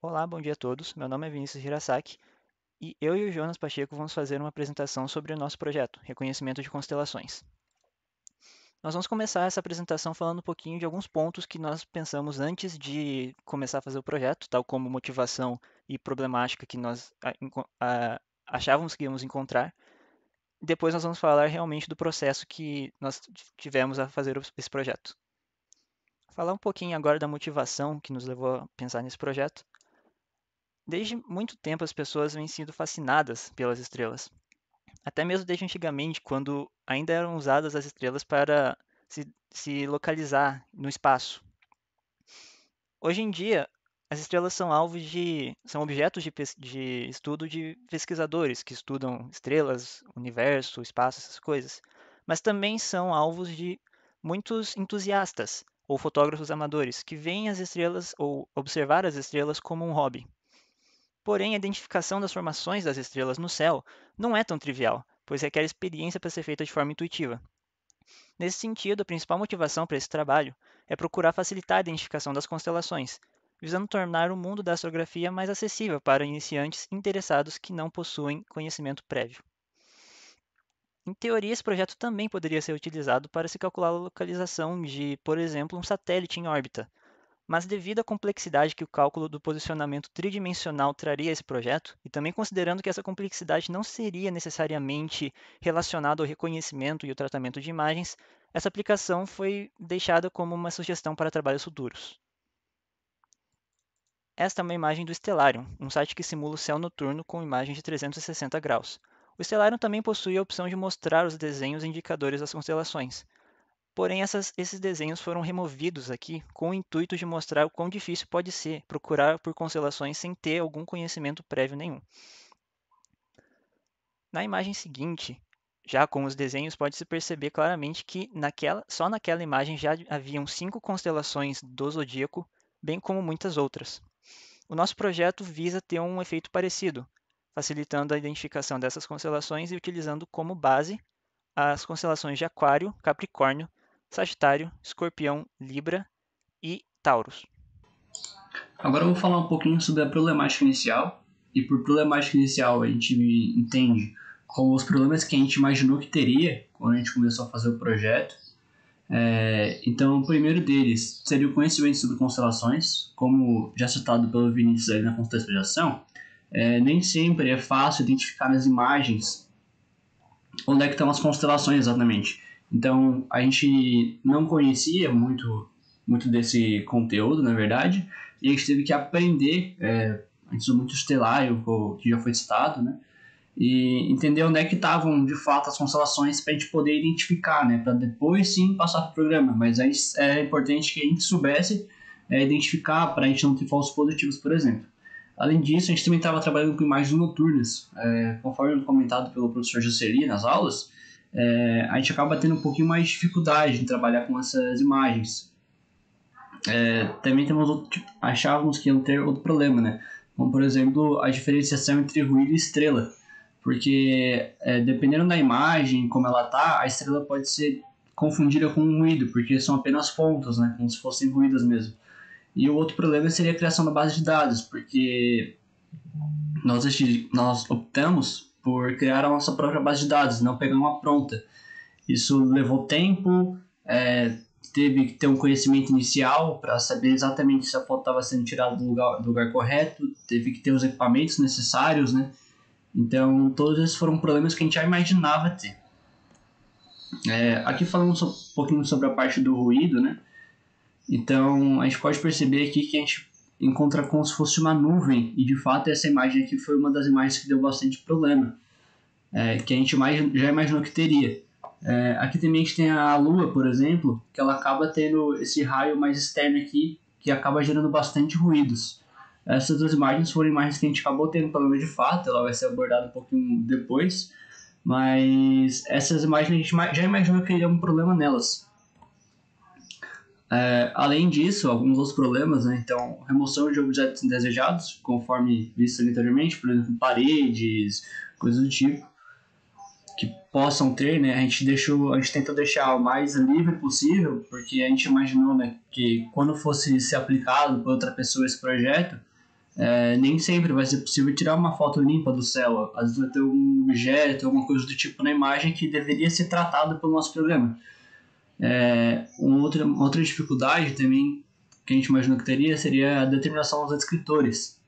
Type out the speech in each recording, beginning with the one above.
Olá, bom dia a todos. Meu nome é Vinícius Hirasaki e eu e o Jonas Pacheco vamos fazer uma apresentação sobre o nosso projeto, Reconhecimento de Constelações. Nós vamos começar essa apresentação falando um pouquinho de alguns pontos que nós pensamos antes de começar a fazer o projeto, tal como motivação e problemática que nós achávamos que íamos encontrar. Depois nós vamos falar realmente do processo que nós tivemos a fazer esse projeto. Falar um pouquinho agora da motivação que nos levou a pensar nesse projeto. Desde muito tempo as pessoas vêm sendo fascinadas pelas estrelas. Até mesmo desde antigamente, quando ainda eram usadas as estrelas para se localizar no espaço. Hoje em dia, as estrelas são objetos de estudo de pesquisadores que estudam estrelas, universo, espaço, essas coisas. Mas também são alvos de muitos entusiastas ou fotógrafos amadores que veem as estrelas ou observar as estrelas como um hobby. Porém, a identificação das formações das estrelas no céu não é tão trivial, pois requer experiência para ser feita de forma intuitiva. Nesse sentido, a principal motivação para esse trabalho é procurar facilitar a identificação das constelações, visando tornar o mundo da astrografia mais acessível para iniciantes interessados que não possuem conhecimento prévio. Em teoria, esse projeto também poderia ser utilizado para se calcular a localização de, por exemplo, um satélite em órbita, mas devido à complexidade que o cálculo do posicionamento tridimensional traria a esse projeto, e também considerando que essa complexidade não seria necessariamente relacionada ao reconhecimento e o tratamento de imagens, essa aplicação foi deixada como uma sugestão para trabalhos futuros. Esta é uma imagem do Stellarium, um site que simula o céu noturno com imagens de 360 graus. O Stellarium também possui a opção de mostrar os desenhos indicadores das constelações, porém, esses desenhos foram removidos aqui com o intuito de mostrar o quão difícil pode ser procurar por constelações sem ter algum conhecimento prévio nenhum. Na imagem seguinte, já com os desenhos, pode-se perceber claramente que só naquela imagem já haviam 5 constelações do zodíaco, bem como muitas outras. O nosso projeto visa ter um efeito parecido, facilitando a identificação dessas constelações e utilizando como base as constelações de Aquário, Capricórnio, Sagitário, Escorpião, Libra e Taurus. Agora eu vou falar um pouquinho sobre a problemática inicial. E por problemática inicial a gente entende como os problemas que a gente imaginou que teria quando a gente começou a fazer o projeto. Então, o primeiro deles seria o conhecimento sobre constelações, como já citado pelo Vinícius aí na contextualização. Nem sempre é fácil identificar nas imagens onde é que estão as constelações exatamente. Então, a gente não conhecia muito desse conteúdo, na verdade, e a gente teve que aprender, antes do muito estelário, que já foi citado, né? E entender onde é que estavam, de fato, as constelações para a gente poder identificar, né? Para depois, sim, passar para o programa. Mas aí é importante que a gente soubesse identificar para a gente não ter falsos positivos, por exemplo. Além disso, a gente também estava trabalhando com imagens noturnas. Conforme comentado pelo professor Jocely nas aulas, a gente acaba tendo um pouquinho mais de dificuldade em trabalhar com essas imagens. Também temos achávamos que iam ter outro problema, né? Como, por exemplo, a diferenciação entre ruído e estrela. Porque, dependendo da imagem, como ela tá, a estrela pode ser confundida com um ruído, porque são apenas pontos, né? Como se fossem ruídos mesmo. E o outro problema seria a criação da base de dados, porque nós optamos por criar a nossa própria base de dados, não pegar uma pronta. Isso levou tempo, teve que ter um conhecimento inicial para saber exatamente se a foto estava sendo tirada do lugar correto, teve que ter os equipamentos necessários, né? Então, todos esses foram problemas que a gente já imaginava ter. Aqui falando um pouquinho sobre a parte do ruído, né? Então, a gente pode perceber aqui que a gente encontra como se fosse uma nuvem, e de fato essa imagem aqui foi uma das imagens que deu bastante problema, que a gente já imaginou que teria. Aqui também a gente tem a Lua, por exemplo, que ela acaba tendo esse raio mais externo aqui, que acaba gerando bastante ruídos. Essas duas imagens foram imagens que a gente acabou tendo problema de fato, ela vai ser abordada um pouquinho depois, mas essas imagens a gente já imaginou que teria um problema nelas. Além disso, alguns outros problemas, né? Então, remoção de objetos indesejados, conforme visto anteriormente, por exemplo, paredes, coisas do tipo, que possam ter, né? A gente tentou deixar o mais livre possível, porque a gente imaginou, né, que quando fosse ser aplicado por outra pessoa esse projeto, Nem sempre vai ser possível tirar uma foto limpa do céu. Às vezes vai ter um objeto, alguma coisa do tipo na imagem que deveria ser tratado pelo nosso programa. Outra dificuldade também que a gente imaginou que teria seria a determinação dos descritores.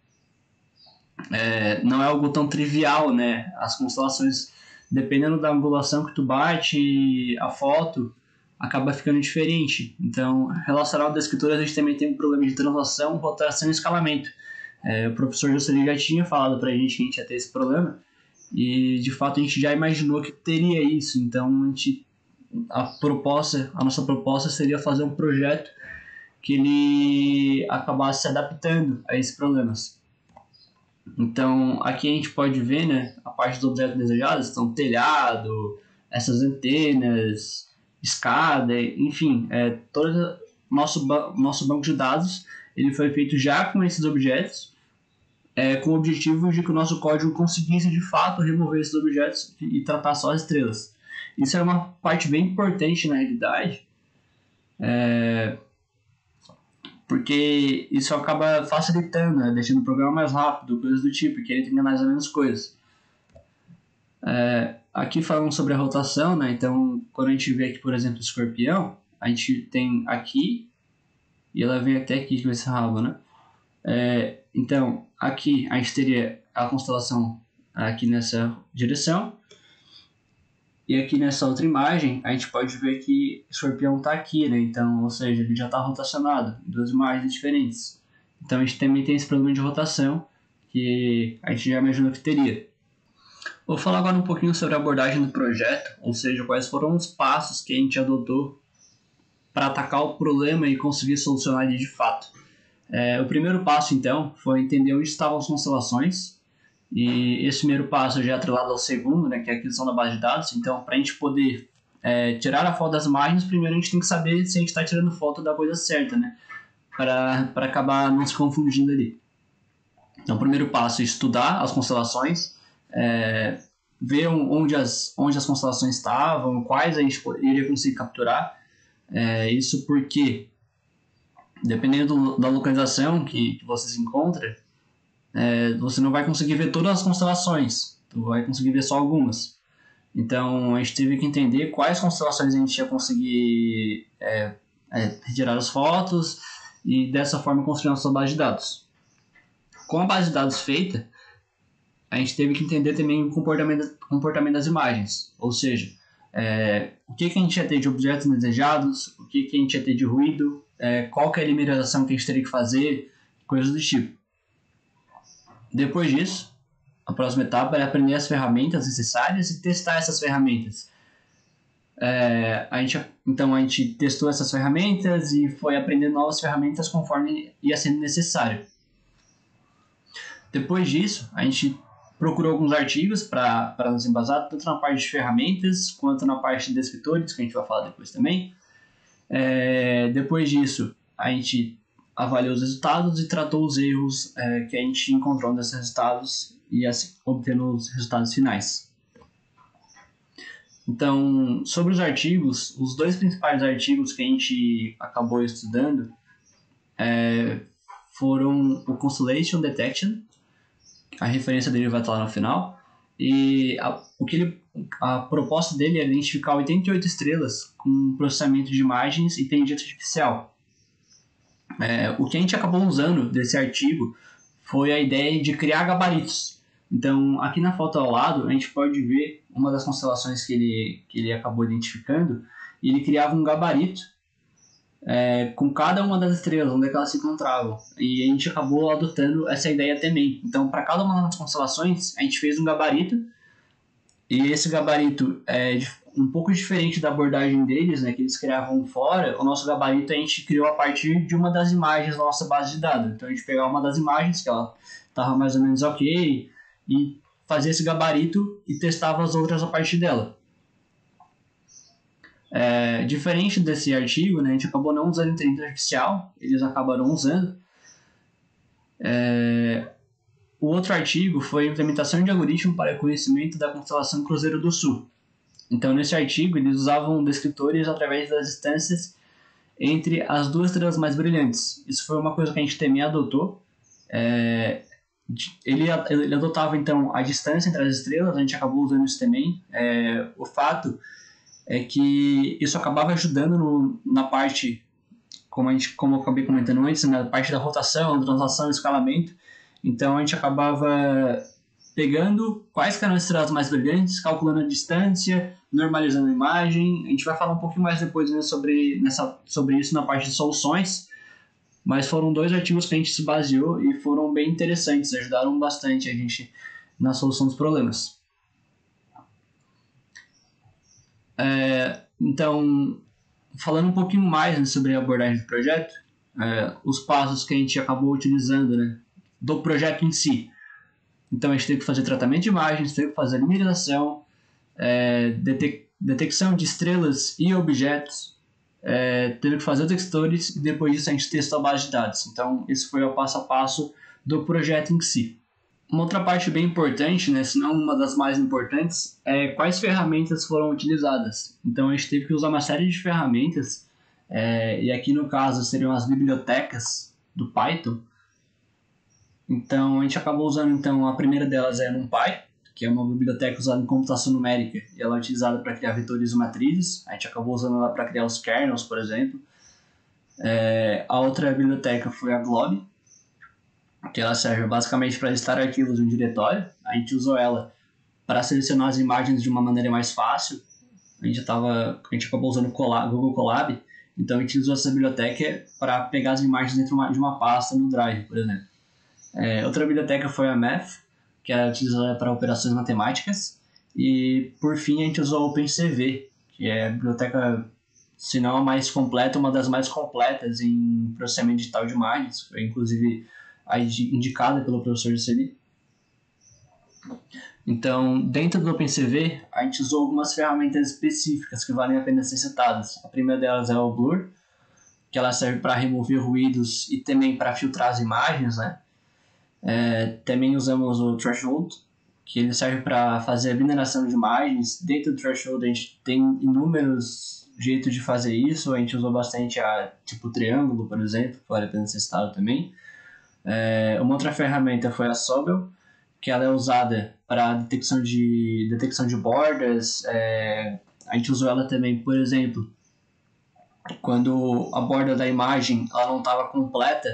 Não é algo tão trivial, né? As constelações, dependendo da angulação que tu bate a foto, acaba ficando diferente. Então, relacionado ao descritor, a gente também tem um problema de translação, rotação e escalamento. O professor Juscelino já tinha falado pra gente que a gente ia ter esse problema, e de fato a gente já imaginou que teria isso. Então, a nossa proposta seria fazer um projeto que ele acabasse se adaptando a esses problemas. Então, aqui a gente pode ver, né, a parte dos objetos desejados, então telhado, essas antenas, escada, enfim, todo nosso banco de dados ele foi feito já com esses objetos, com o objetivo de que o nosso código conseguisse de fato remover esses objetos e tratar só as estrelas. Isso é uma parte bem importante na realidade, porque isso acaba facilitando, né? Deixando o programa mais rápido, coisas do tipo, que ele tem mais ou menos coisas. Aqui falando sobre a rotação, né? Então, quando a gente vê aqui, por exemplo, o escorpião, a gente tem aqui, e ela vem até aqui com esse rabo, né? Então, aqui a gente teria a constelação aqui nessa direção, e aqui nessa outra imagem, a gente pode ver que o escorpião está aqui, né? Então, ou seja, ele já está rotacionado em duas imagens diferentes. Então, a gente também tem esse problema de rotação que a gente já imaginou que teria. Vou falar agora um pouquinho sobre a abordagem do projeto, ou seja, quais foram os passos que a gente adotou para atacar o problema e conseguir solucionar ele de fato. O primeiro passo, então, foi entender onde estavam as constelações. E esse primeiro passo já é atrelado ao segundo, né, que é a aquisição da base de dados. Então, para a gente poder tirar a foto das imagens, primeiro a gente tem que saber se a gente está tirando foto da coisa certa, né, para acabar não se confundindo ali. Então, o primeiro passo é estudar as constelações, ver onde as constelações estavam, quais a gente iria conseguir capturar. Isso porque, dependendo da localização que você se encontra, você não vai conseguir ver todas as constelações, tu vai conseguir ver só algumas. Então a gente teve que entender quais constelações a gente ia conseguir retirar as fotos e dessa forma construir a nossa base de dados. Com a base de dados feita, a gente teve que entender também o comportamento das imagens, ou seja, o que a gente ia ter de objetos desejados, o que a gente ia ter de ruído, qual que é a limitação que a gente teria que fazer, coisas do tipo. Depois disso, a próxima etapa é aprender as ferramentas necessárias e testar essas ferramentas. Então a gente testou essas ferramentas e foi aprendendo novas ferramentas conforme ia sendo necessário. Depois disso, a gente procurou alguns artigos para nos embasar, tanto na parte de ferramentas quanto na parte de descritores, que a gente vai falar depois também. Depois disso, a gente avaliou os resultados e tratou os erros que a gente encontrou nesses resultados e assim obtendo os resultados finais. Então, sobre os artigos, os dois principais artigos que a gente acabou estudando foram o Constellation Detection, a referência dele vai estar lá no final, e a proposta dele é identificar 88 estrelas com processamento de imagens e inteligência artificial. O que a gente acabou usando desse artigo foi a ideia de criar gabaritos. Então, aqui na foto ao lado, a gente pode ver uma das constelações que ele acabou identificando, e ele criava um gabarito com cada uma das estrelas, onde é que elas se encontravam. E a gente acabou adotando essa ideia também. Então, para cada uma das constelações, a gente fez um gabarito, e esse gabarito é um pouco diferente da abordagem deles, né, que eles criavam fora. O nosso gabarito a gente criou a partir de uma das imagens da nossa base de dados. Então a gente pegava uma das imagens que ela estava mais ou menos ok e fazia esse gabarito e testava as outras a partir dela. Diferente desse artigo, né, a gente acabou não usando inteligência artificial, eles acabaram usando. O outro artigo foi a implementação de algoritmo para reconhecimento da constelação Cruzeiro do Sul. Então, nesse artigo, eles usavam descritores através das distâncias entre as duas estrelas mais brilhantes. Isso foi uma coisa que a gente também adotou, Ele adotava então a distância entre as estrelas, a gente acabou usando isso também. O fato é que isso acabava ajudando na parte, como eu acabei comentando antes, na parte da rotação, translação, escalamento. Então a gente acabava pegando quais eram as estrelas mais brilhantes, calculando a distância, normalizando a imagem. A gente vai falar um pouquinho mais depois, né, sobre isso na parte de soluções, mas foram 2 artigos que a gente se baseou e foram bem interessantes, ajudaram bastante a gente na solução dos problemas. Então, falando um pouquinho mais, né, sobre a abordagem do projeto, os passos que a gente acabou utilizando, né, do projeto em si. Então, a gente teve que fazer tratamento de imagens, teve que fazer mineração, detecção de estrelas e objetos, teve que fazer textures e depois disso a gente testou a base de dados. Então, esse foi o passo a passo do projeto em si. Uma outra parte bem importante, né, se não uma das mais importantes, é quais ferramentas foram utilizadas. Então a gente teve que usar uma série de ferramentas, e aqui no caso seriam as bibliotecas do Python. Então a gente acabou usando, então, a primeira delas é a NumPy, que é uma biblioteca usada em computação numérica, e ela é utilizada para criar vetores e matrizes. A gente acabou usando ela para criar os kernels, por exemplo. A outra biblioteca foi a Glob, que ela serve basicamente para listar arquivos de um diretório. A gente usou ela para selecionar as imagens de uma maneira mais fácil. A gente acabou usando o Google Colab, então a gente usou essa biblioteca para pegar as imagens dentro de uma pasta no Drive, por exemplo. Outra biblioteca foi a Math, que é utilizada para operações matemáticas. E, por fim, a gente usou a OpenCV, que é a biblioteca, se não a mais completa, uma das mais completas em processamento digital de imagens. Foi, inclusive, indicada pelo professor Celi. Então, dentro do OpenCV, a gente usou algumas ferramentas específicas que valem a pena ser citadas. A primeira delas é o Blur, que ela serve para remover ruídos e também para filtrar as imagens, né? Também usamos o Threshold, que ele serve para fazer a mineração de imagens. Dentro do Threshold a gente tem inúmeros jeitos de fazer isso. A gente usou bastante tipo triângulo, por exemplo, que vale a pena ser citado também. Uma outra ferramenta foi a Sobel, que ela é usada para detecção de bordas. A gente usou ela também, por exemplo, quando a borda da imagem ela não estava completa,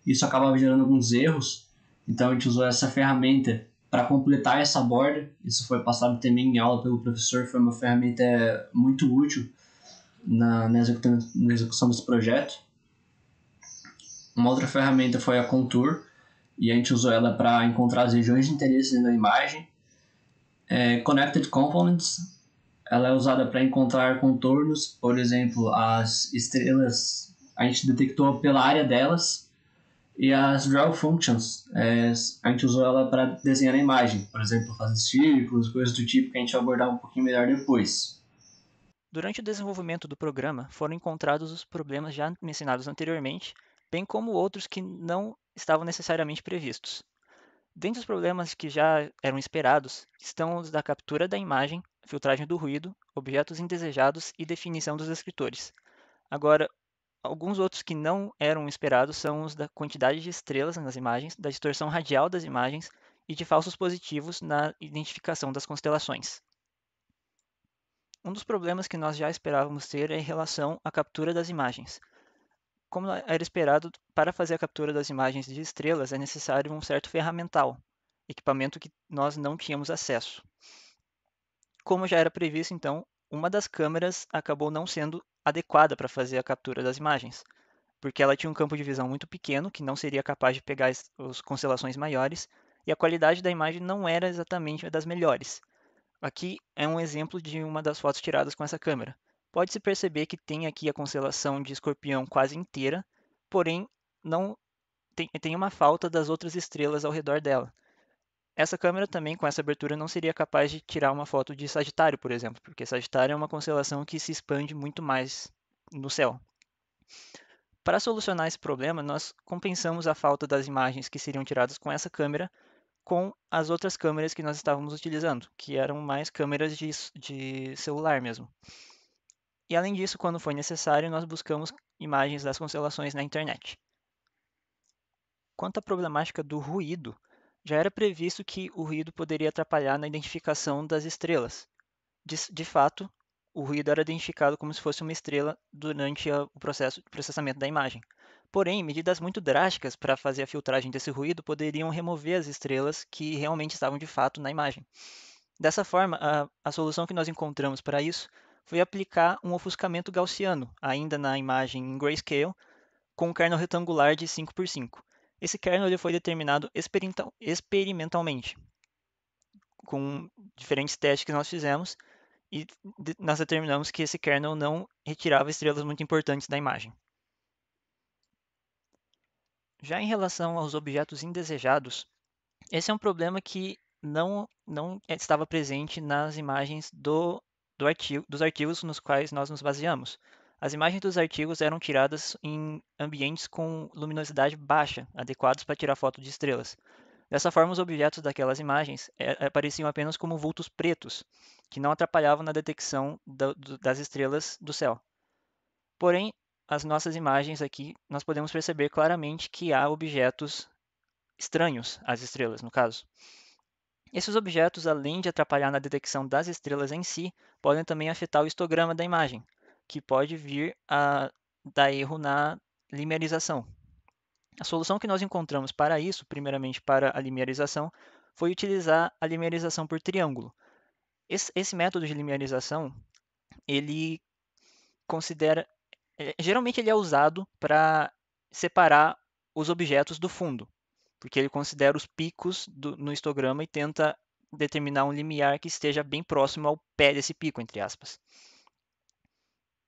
isso acabava gerando alguns erros. Então a gente usou essa ferramenta para completar essa borda. Isso foi passado também em aula pelo professor, foi uma ferramenta muito útil na execução desse projeto. Uma outra ferramenta foi a Contour, e a gente usou ela para encontrar as regiões de interesse na imagem. Connected Components, ela é usada para encontrar contornos, por exemplo, as estrelas, a gente detectou pela área delas. E as Draw Functions, a gente usou ela para desenhar a imagem, por exemplo, fazer círculos, coisas do tipo que a gente vai abordar um pouquinho melhor depois. Durante o desenvolvimento do programa, foram encontrados os problemas já mencionados anteriormente, bem como outros que não estavam necessariamente previstos. Dentre os problemas que já eram esperados, estão os da captura da imagem, filtragem do ruído, objetos indesejados e definição dos descritores. Agora, alguns outros que não eram esperados são os da quantidade de estrelas nas imagens, da distorção radial das imagens e de falsos positivos na identificação das constelações. Um dos problemas que nós já esperávamos ter é em relação à captura das imagens. Como era esperado, para fazer a captura das imagens de estrelas é necessário um certo ferramental, equipamento que nós não tínhamos acesso. Como já era previsto, então, uma das câmeras acabou não sendo adequada para fazer a captura das imagens, porque ela tinha um campo de visão muito pequeno, que não seria capaz de pegar as constelações maiores, e a qualidade da imagem não era exatamente a das melhores. Aqui é um exemplo de uma das fotos tiradas com essa câmera. Pode-se perceber que tem aqui a constelação de Escorpião quase inteira, porém não tem uma falta das outras estrelas ao redor dela. Essa câmera também, com essa abertura, não seria capaz de tirar uma foto de Sagitário, por exemplo, porque Sagitário é uma constelação que se expande muito mais no céu. Para solucionar esse problema, nós compensamos a falta das imagens que seriam tiradas com essa câmera com as outras câmeras que nós estávamos utilizando, que eram mais câmeras de celular mesmo. E além disso, quando foi necessário, nós buscamos imagens das constelações na internet. Quanto à problemática do ruído, já era previsto que o ruído poderia atrapalhar na identificação das estrelas. De fato, o ruído era identificado como se fosse uma estrela durante o processo de processamento da imagem. Porém, medidas muito drásticas para fazer a filtragem desse ruído poderiam remover as estrelas que realmente estavam de fato na imagem. Dessa forma, a solução que nós encontramos para isso foi aplicar um ofuscamento gaussiano, ainda na imagem em grayscale, com um kernel retangular de 5 por 5. Esse kernel ele foi determinado experimentalmente, com diferentes testes que nós fizemos, e nós determinamos que esse kernel não retirava estrelas muito importantes da imagem. Já em relação aos objetos indesejados, esse é um problema que não estava presente nas imagens dos artigos nos quais nós nos baseamos. As imagens dos artigos eram tiradas em ambientes com luminosidade baixa, adequados para tirar foto de estrelas. Dessa forma, os objetos daquelas imagens apareciam apenas como vultos pretos, que não atrapalhavam na detecção das estrelas do céu. Porém, as nossas imagens aqui, nós podemos perceber claramente que há objetos estranhos às estrelas, no caso. Esses objetos, além de atrapalhar na detecção das estrelas em si, podem também afetar o histograma da imagem, que pode vir a dar erro na limerização. A solução que nós encontramos para isso, primeiramente para a limerização, foi utilizar a limerização por triângulo. Esse método de limerização, ele considera, geralmente ele é usado para separar os objetos do fundo, porque ele considera os picos no histograma e tenta determinar um limiar que esteja bem próximo ao pé desse pico, entre aspas.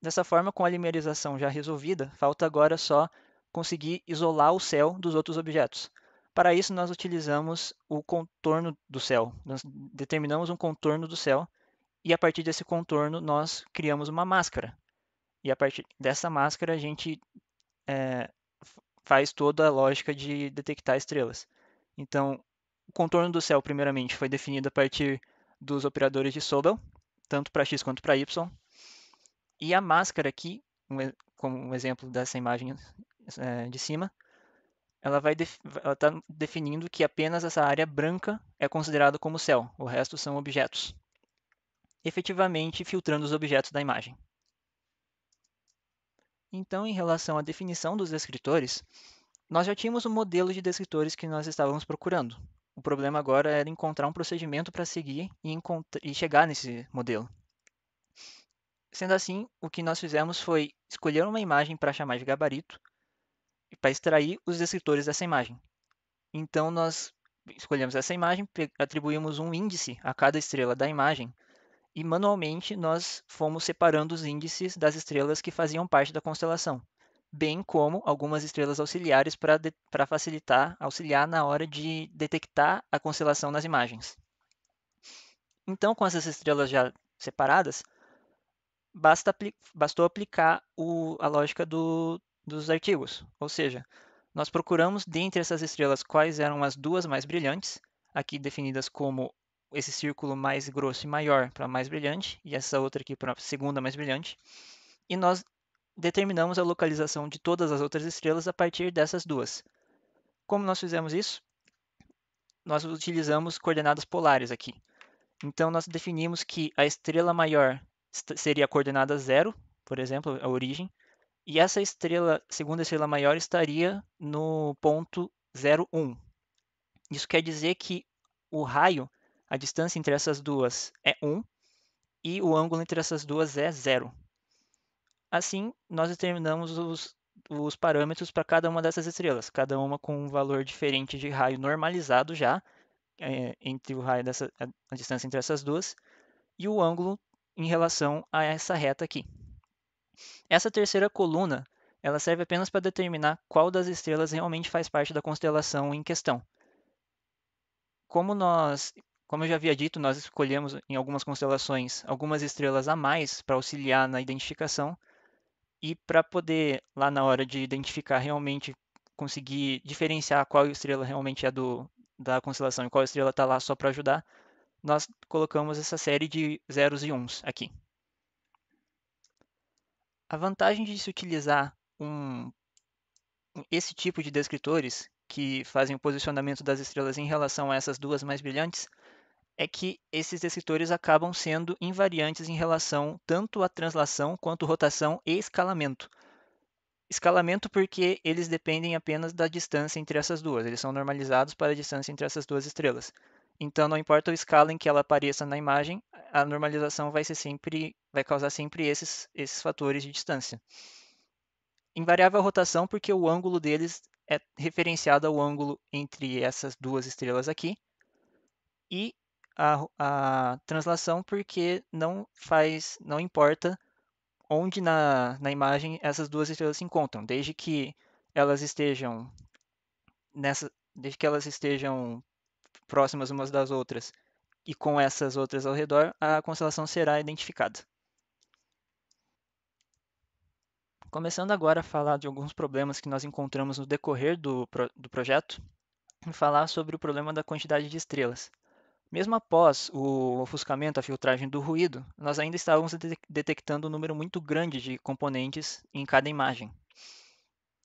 Dessa forma, com a limerização já resolvida, falta agora só conseguir isolar o céu dos outros objetos. Para isso, nós utilizamos o contorno do céu. Nós determinamos um contorno do céu e, a partir desse contorno, nós criamos uma máscara. E, a partir dessa máscara, a gente faz toda a lógica de detectar estrelas. Então, o contorno do céu, primeiramente, foi definido a partir dos operadores de Sobel, tanto para x quanto para y. E a máscara aqui, como um exemplo dessa imagem de cima, ela está definindo que apenas essa área branca é considerada como céu, o resto são objetos, efetivamente filtrando os objetos da imagem. Então, em relação à definição dos descritores, nós já tínhamos um modelo de descritores que nós estávamos procurando. O problema agora era encontrar um procedimento para seguir e chegar nesse modelo. Sendo assim, o que nós fizemos foi escolher uma imagem para chamar de gabarito e para extrair os descritores dessa imagem. Então, nós escolhemos essa imagem, atribuímos um índice a cada estrela da imagem e manualmente nós fomos separando os índices das estrelas que faziam parte da constelação, bem como algumas estrelas auxiliares para auxiliar na hora de detectar a constelação nas imagens. Então, com essas estrelas já separadas, bastou aplicar a lógica dos artigos, ou seja, nós procuramos dentre essas estrelas quais eram as duas mais brilhantes, aqui definidas como esse círculo mais grosso e maior para mais brilhante, e essa outra aqui para a segunda mais brilhante, e nós determinamos a localização de todas as outras estrelas a partir dessas duas. Como nós fizemos isso? Nós utilizamos coordenadas polares aqui. Então, nós definimos que a estrela maior seria a coordenada 0, por exemplo, a origem, e essa segunda estrela maior estaria no ponto 0,1. Isso quer dizer que o raio, a distância entre essas duas é 1 e o ângulo entre essas duas é 0. Assim, nós determinamos os parâmetros para cada uma dessas estrelas, cada uma com um valor diferente de raio normalizado já, entre o raio a distância entre essas duas, e o ângulo em relação a essa reta aqui. Essa terceira coluna, ela serve apenas para determinar qual das estrelas realmente faz parte da constelação em questão. Como eu já havia dito, nós escolhemos em algumas constelações algumas estrelas a mais para auxiliar na identificação e para poder, lá na hora de identificar realmente, conseguir diferenciar qual estrela realmente é da constelação e qual estrela está lá só para ajudar, nós colocamos essa série de zeros e uns aqui. A vantagem de se utilizar esse tipo de descritores, que fazem o posicionamento das estrelas em relação a essas duas mais brilhantes, é que esses descritores acabam sendo invariantes em relação tanto à translação quanto rotação e escalamento. Escalamento porque eles dependem apenas da distância entre essas duas, eles são normalizados para a distância entre essas duas estrelas. Então, não importa o escala em que ela apareça na imagem, a normalização vai causar sempre esses fatores de distância. Invariável a rotação porque o ângulo deles é referenciado ao ângulo entre essas duas estrelas aqui, e a translação porque não importa onde na imagem essas duas estrelas se encontram, elas estejam desde que elas estejam próximas umas das outras e com essas outras ao redor, a constelação será identificada. Começando agora a falar de alguns problemas que nós encontramos no decorrer do projeto, e falar sobre o problema da quantidade de estrelas. Mesmo após o ofuscamento, a filtragem do ruído, nós ainda estávamos detectando um número muito grande de componentes em cada imagem.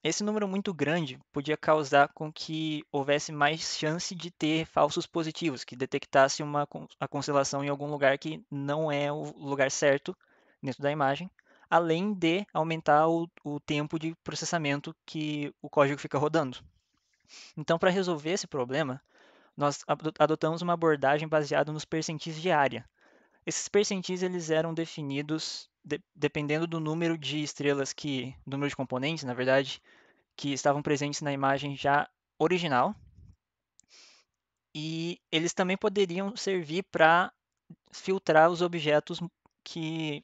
Esse número muito grande podia causar com que houvesse mais chance de ter falsos positivos, que detectasse a constelação em algum lugar que não é o lugar certo dentro da imagem, além de aumentar o tempo de processamento que o código fica rodando. Então, para resolver esse problema, nós adotamos uma abordagem baseada nos percentis de área. Esses percentis eles eram definidos dependendo do número de estrelas número de componentes, na verdade, que estavam presentes na imagem já original. E eles também poderiam servir para filtrar os objetos que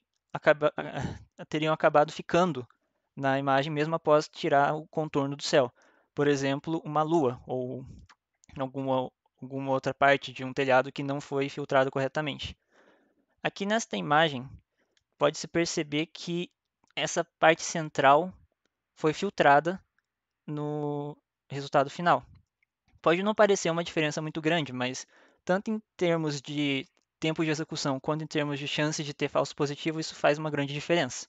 teriam acabado ficando na imagem mesmo após tirar o contorno do céu. Por exemplo, uma lua ou alguma outra parte de um telhado que não foi filtrado corretamente. Aqui nesta imagem, pode-se perceber que essa parte central foi filtrada no resultado final. Pode não parecer uma diferença muito grande, mas tanto em termos de tempo de execução quanto em termos de chance de ter falso positivo, isso faz uma grande diferença.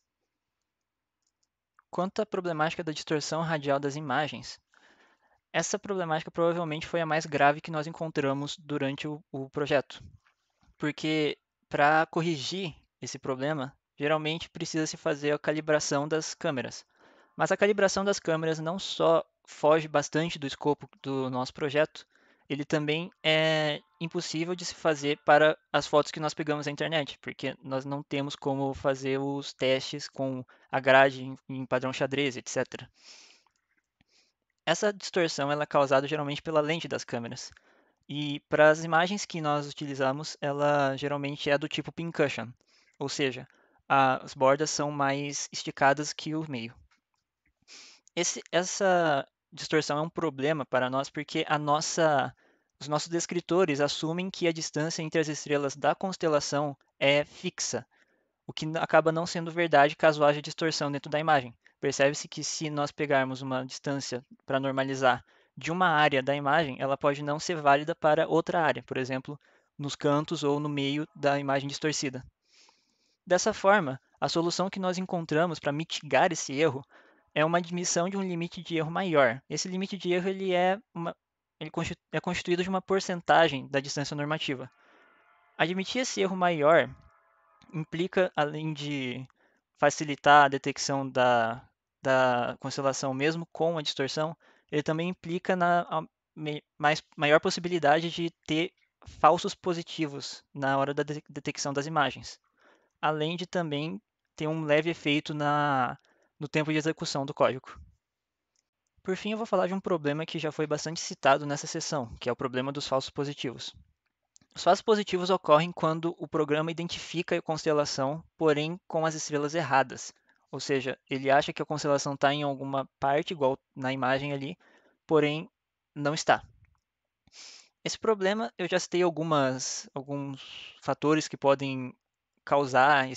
Quanto à problemática da distorção radial das imagens, essa problemática provavelmente foi a mais grave que nós encontramos durante o projeto, porque para corrigir esse problema, geralmente precisa-se fazer a calibração das câmeras. Mas a calibração das câmeras não só foge bastante do escopo do nosso projeto, ele também é impossível de se fazer para as fotos que nós pegamos na internet, porque nós não temos como fazer os testes com a grade em padrão xadrez, etc. Essa distorção ela é causada geralmente pela lente das câmeras. E para as imagens que nós utilizamos, ela geralmente é do tipo pincushion, ou seja, as bordas são mais esticadas que o meio. Essa distorção é um problema para nós porque os nossos descritores assumem que a distância entre as estrelas da constelação é fixa, o que acaba não sendo verdade caso haja distorção dentro da imagem. Percebe-se que se nós pegarmos uma distância para normalizar de uma área da imagem, ela pode não ser válida para outra área, por exemplo, nos cantos ou no meio da imagem distorcida. Dessa forma, a solução que nós encontramos para mitigar esse erro é uma admissão de um limite de erro maior. Esse limite de erro ele é constituído de uma porcentagem da distância normativa. Admitir esse erro maior implica, além de facilitar a detecção da constelação mesmo com a distorção, ele também implica maior possibilidade de ter falsos positivos na hora da detecção das imagens, além de também ter um leve efeito no tempo de execução do código. Por fim, eu vou falar de um problema que já foi bastante citado nessa sessão, que é o problema dos falsos positivos. Os falsos positivos ocorrem quando o programa identifica a constelação, porém com as estrelas erradas. Ou seja, ele acha que a constelação está em alguma parte, igual na imagem ali, porém não está. Esse problema, eu já citei alguns fatores que podem causar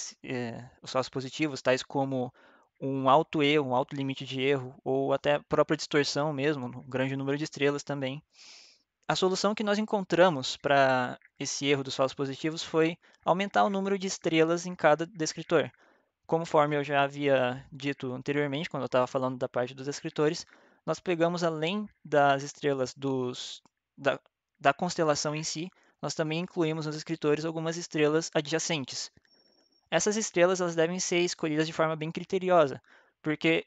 os falsos positivos, tais como um alto erro, um alto limite de erro, ou até a própria distorção mesmo, um grande número de estrelas também. A solução que nós encontramos para esse erro dos falsos positivos foi aumentar o número de estrelas em cada descritor. Conforme eu já havia dito anteriormente, quando eu estava falando da parte dos descritores, nós pegamos além das estrelas da constelação em si, nós também incluímos nos descritores algumas estrelas adjacentes. Essas estrelas elas devem ser escolhidas de forma bem criteriosa, porque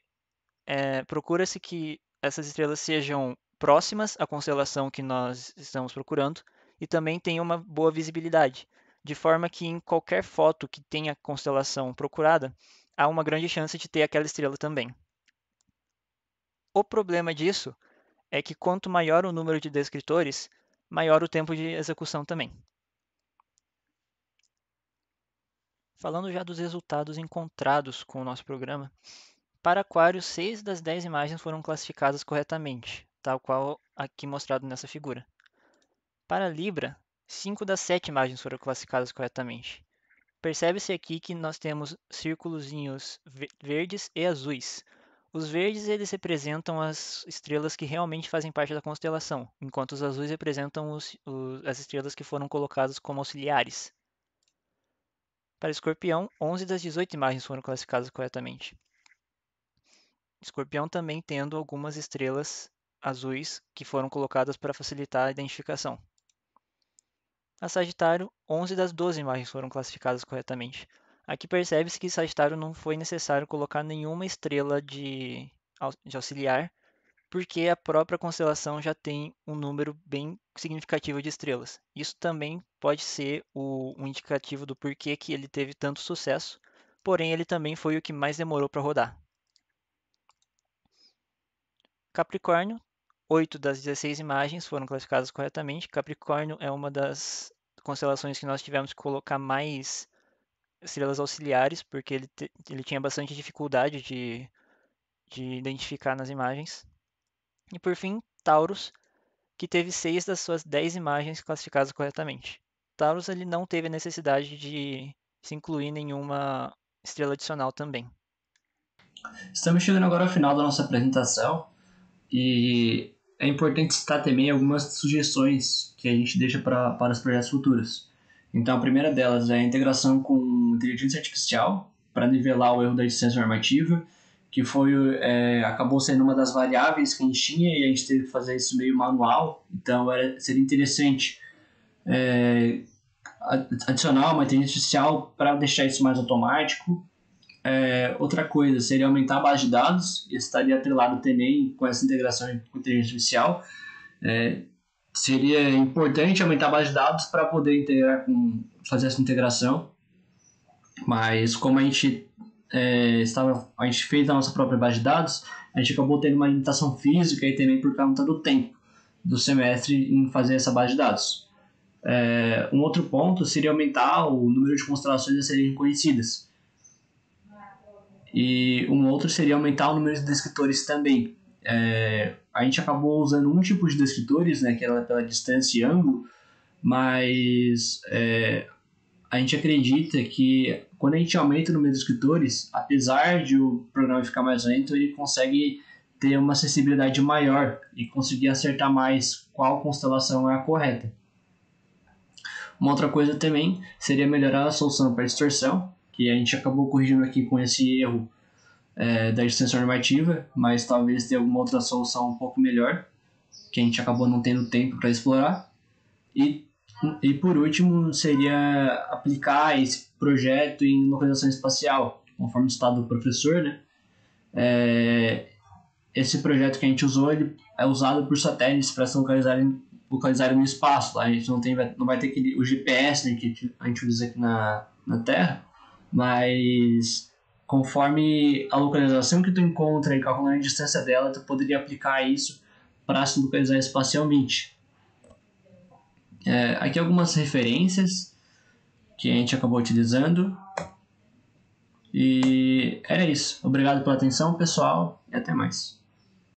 procura-se que essas estrelas sejam próximas à constelação que nós estamos procurando e também tenham uma boa visibilidade, de forma que em qualquer foto que tenha a constelação procurada, há uma grande chance de ter aquela estrela também. O problema disso é que quanto maior o número de descritores, maior o tempo de execução também. Falando já dos resultados encontrados com o nosso programa, para Aquário, 6 das 10 imagens foram classificadas corretamente, tal qual aqui mostrado nessa figura. Para Libra, 5 das 7 imagens foram classificadas corretamente. Percebe-se aqui que nós temos círculozinhos verdes e azuis. Os verdes eles representam as estrelas que realmente fazem parte da constelação, enquanto os azuis representam as estrelas que foram colocadas como auxiliares. Para Escorpião, 11 das 18 imagens foram classificadas corretamente. Escorpião também tendo algumas estrelas azuis que foram colocadas para facilitar a identificação. A Sagitário, 11 das 12 imagens foram classificadas corretamente. Aqui percebe-se que Sagitário não foi necessário colocar nenhuma estrela de auxiliar, porque a própria constelação já tem um número bem significativo de estrelas. Isso também pode ser um indicativo do porquê que ele teve tanto sucesso, porém ele também foi o que mais demorou para rodar. Capricórnio, 8 das 16 imagens foram classificadas corretamente. Capricórnio é uma das constelações que nós tivemos que colocar mais estrelas auxiliares, porque ele tinha bastante dificuldade de identificar nas imagens. E por fim, Taurus, que teve 6 das suas 10 imagens classificadas corretamente. Taurus ele não teve a necessidade de se incluir nenhuma estrela adicional também. Estamos chegando agora ao final da nossa apresentação e é importante citar também algumas sugestões que a gente deixa para os projetos futuros. Então, a primeira delas é a integração com inteligência artificial para nivelar o erro da distância normativa, que acabou sendo uma das variáveis que a gente tinha e a gente teve que fazer isso meio manual. Então, seria interessante adicionar uma inteligência artificial para deixar isso mais automático. Outra coisa seria aumentar a base de dados, e estaria atrelado também com essa integração com inteligência artificial. Seria importante aumentar a base de dados para poder fazer essa integração, mas como a gente fez a nossa própria base de dados, a gente acabou tendo uma limitação física e também por conta do tempo do semestre em fazer essa base de dados. Um outro ponto seria aumentar o número de constelações a serem reconhecidas. E um outro seria aumentar o número de descritores também. A gente acabou usando um tipo de descritores, né, que era pela distância e ângulo, mas a gente acredita que quando a gente aumenta o número de descritores, apesar de o programa ficar mais lento, ele consegue ter uma acessibilidade maior e conseguir acertar mais qual constelação é a correta. Uma outra coisa também seria melhorar a solução para distorção, que a gente acabou corrigindo aqui com esse erro da distância normativa, mas talvez tenha alguma outra solução um pouco melhor, que a gente acabou não tendo tempo para explorar. E por último, seria aplicar esse projeto em localização espacial, conforme citado do professor, né? Esse projeto que a gente usou, ele é usado por satélites para se localizarem no espaço. Lá a gente não vai ter o GPS, né, que a gente usa aqui na Terra, mas conforme a localização que tu encontra e calculando a distância dela, tu poderia aplicar isso para se localizar espacialmente. Aqui algumas referências que a gente acabou utilizando. E era isso. Obrigado pela atenção, pessoal, e até mais.